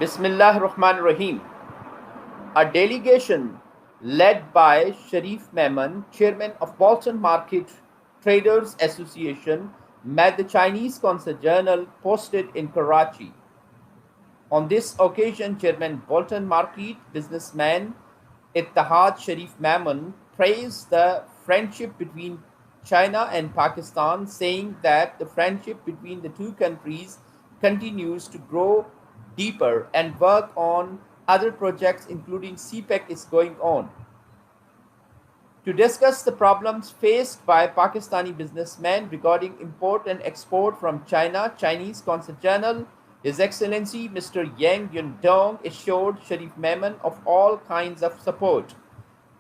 Bismillahirrahmanirrahim. A delegation led by Sharif Memon, chairman of Bolton Market Traders Association, met the Chinese Consul General posted in Karachi. On this occasion, Chairman Bolton Market businessman Ittihad Sharif Memon praised the friendship between China and Pakistan, saying that the friendship between the two countries continues to grow deeper and work on other projects including CPEC is going on. To discuss the problems faced by Pakistani businessmen regarding import and export from China, Chinese Consul General His Excellency Mr. Yang Yundong assured Sharif Memon of all kinds of support.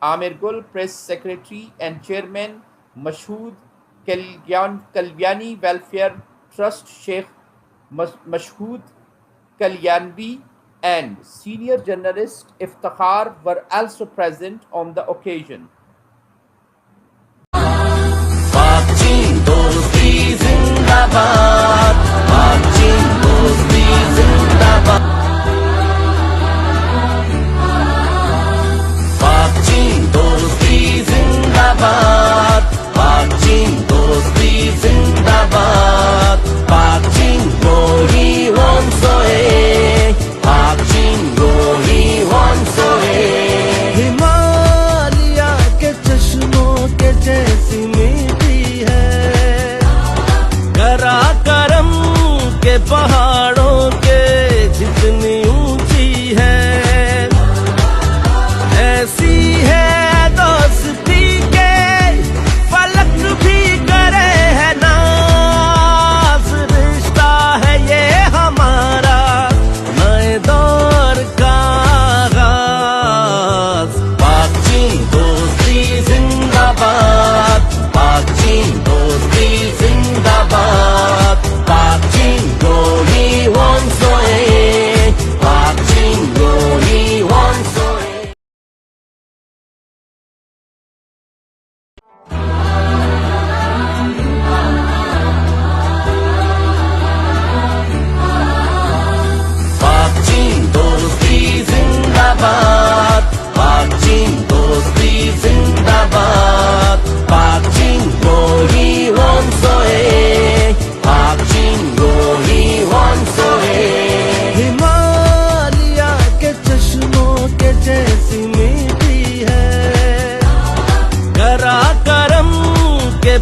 Amir Gul, Press Secretary and Chairman, Mashhood Kalyani Welfare Trust, Sheikh Mashhood Kalyanvi, and senior journalist Iftikhar were also present on the occasion. पहाड़ों के जितनी ऊंची है ऐसी है दोस्ती के फलक भी करे है नाज रिश्ता है ये हमारा नए दौर का आगाज पाक चीन दोस्ती जिंदाबाद पाक चीन दोस्ती जिंदाबाद पाक चीन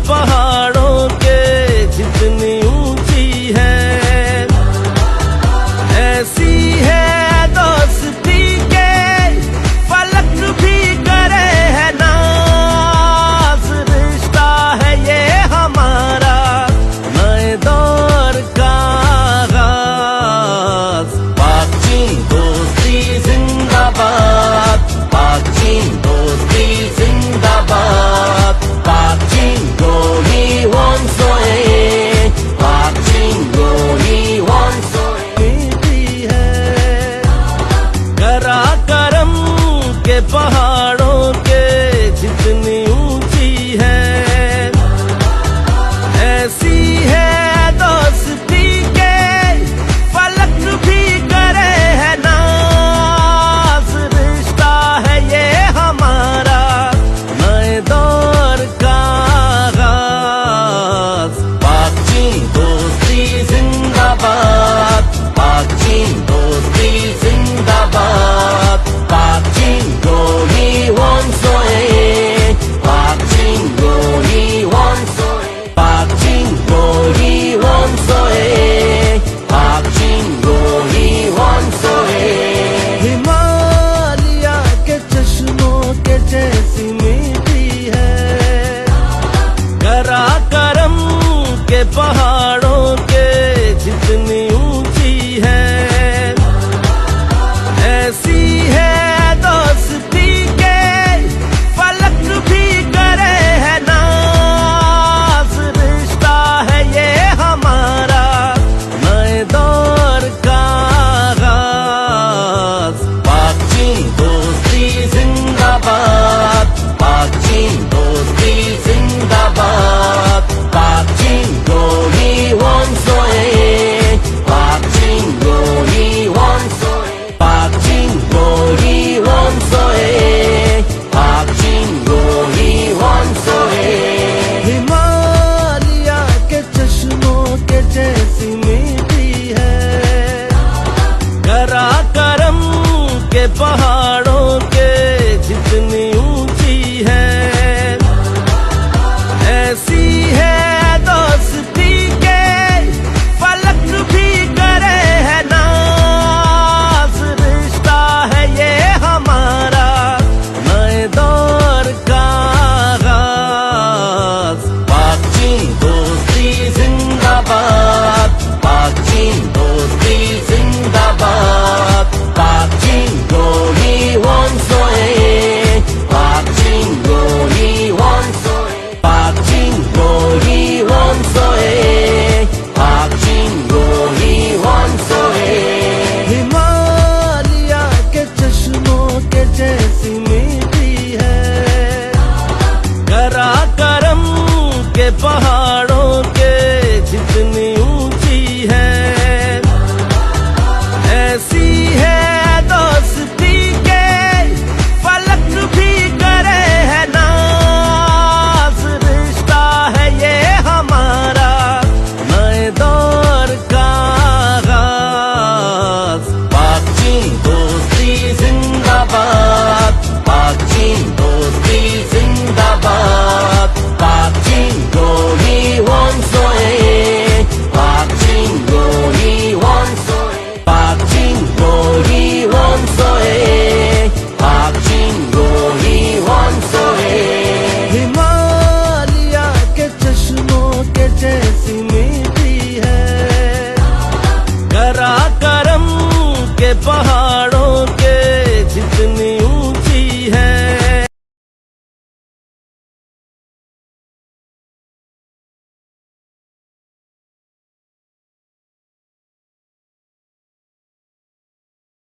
पहाड़ों के जितनी ऊंची है ऐसी है दोस्ती के फलक भी करे है नाज रिश्ता है ये हमारा नए दौर का आगाज पाक चीन दोस्ती जिंदाबाद पाक चीन दोस्ती जिंदाबाद पाक चीन पहाड़ों के जितनी ऊंची है ऐसी है दोस्ती के फलक भी करे है नाज रिश्ता है ये हमारा नए दौर का आगाज पाक चीन दोस्ती जिंदाबाद पाक चीन दोस्ती जिंदाबाद पाक चीन पहाड़ों के जितनी ऊंची है ऐसी है दोस्ती के फलक भी करे है नाज रिश्ता है ये हमारा नए दौर का आगाज पाक चीन दोस्ती जिंदाबाद पाक चीन दोस्ती जिंदाबाद पाक चीन पाक चीन पहाड़ों के जितनी